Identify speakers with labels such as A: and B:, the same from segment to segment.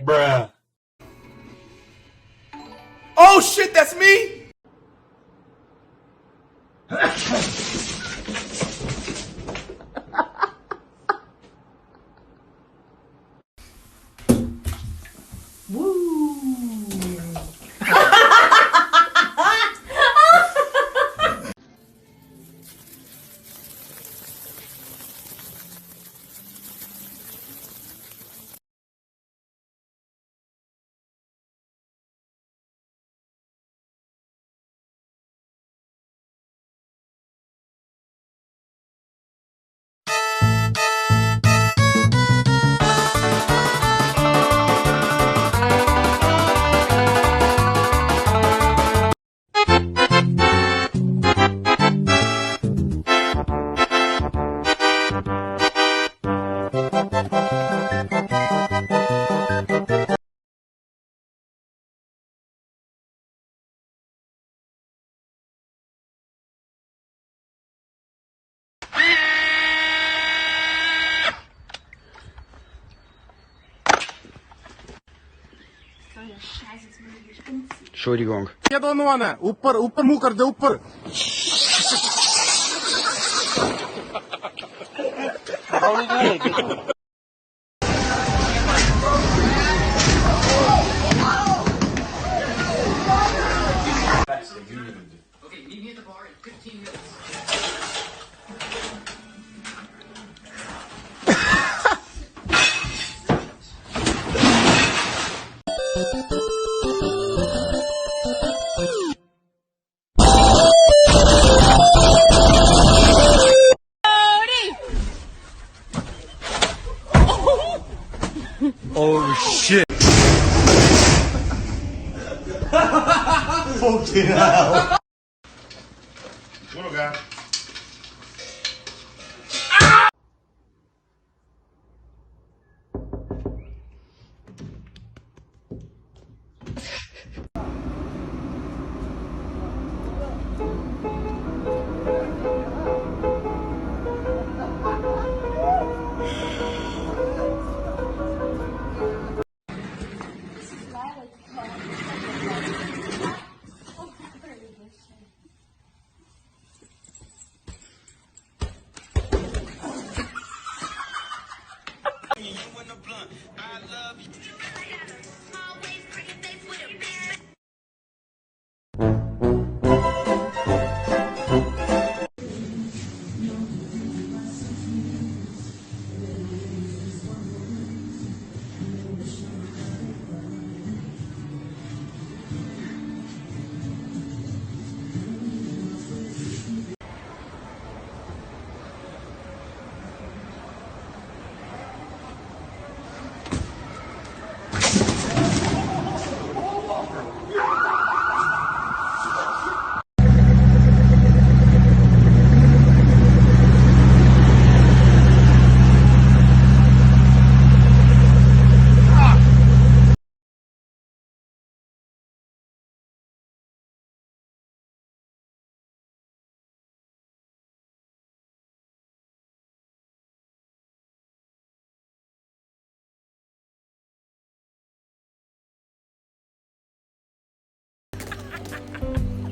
A: Bruh.
B: Oh shit, that's me?
C: Entschuldigung.
B: Я дону ана, ऊपर मुंह कर दे ऊपर.
D: Okay, meet me at the bar in 15 minutes.
A: Oh shit. Fucking hell.
B: Bueno, cara.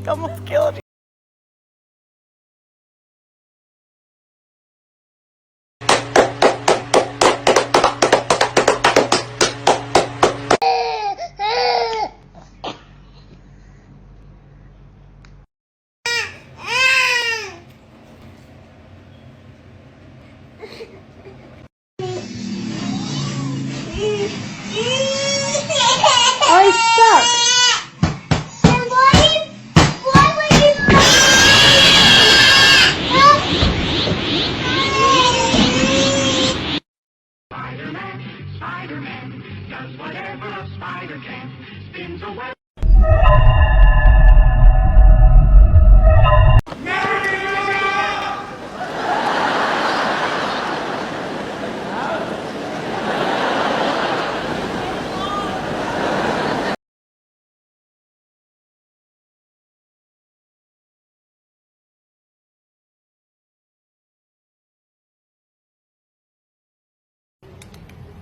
E: Almost killed you.
F: I stuck.
G: Spider-Man does whatever a spider can. Spins a web.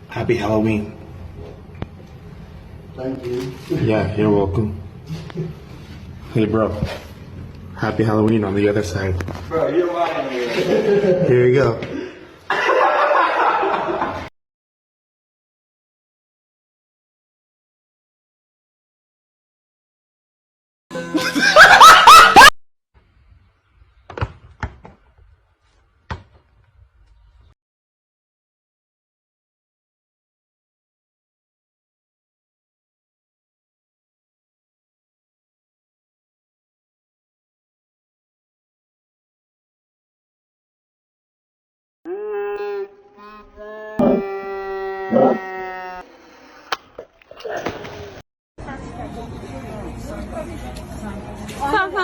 B: Happy Halloween.
C: Thank you.
B: Yeah, you're welcome. Hey, bro. Happy Halloween on the other side.
C: Bro, you're lying here.
B: Here you go.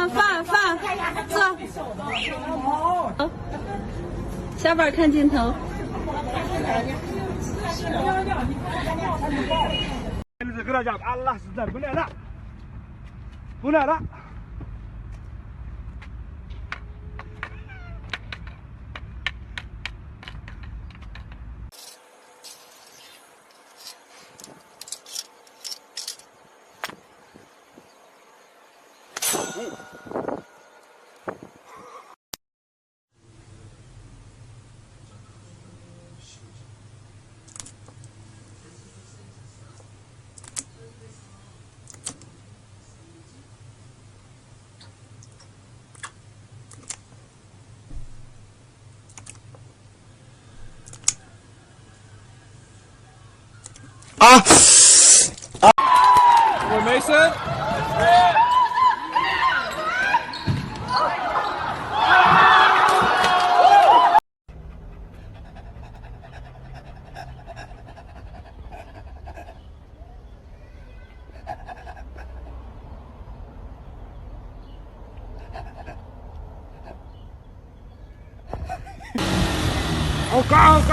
F: 放，坐。小宝看镜头。
B: What Mason? Go!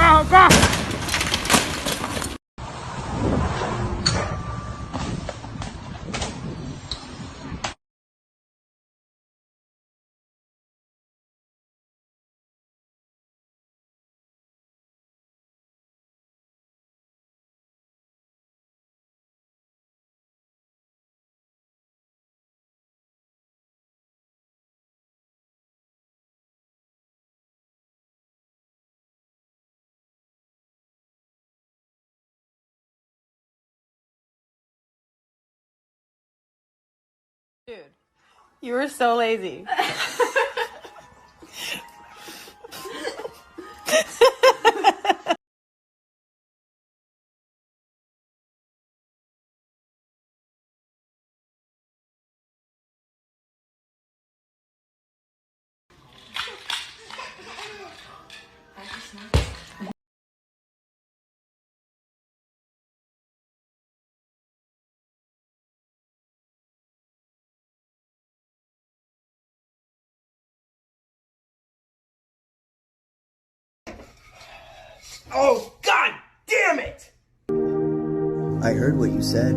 E: Dude, you were so lazy.
C: Oh, God damn it!
H: I heard what you said.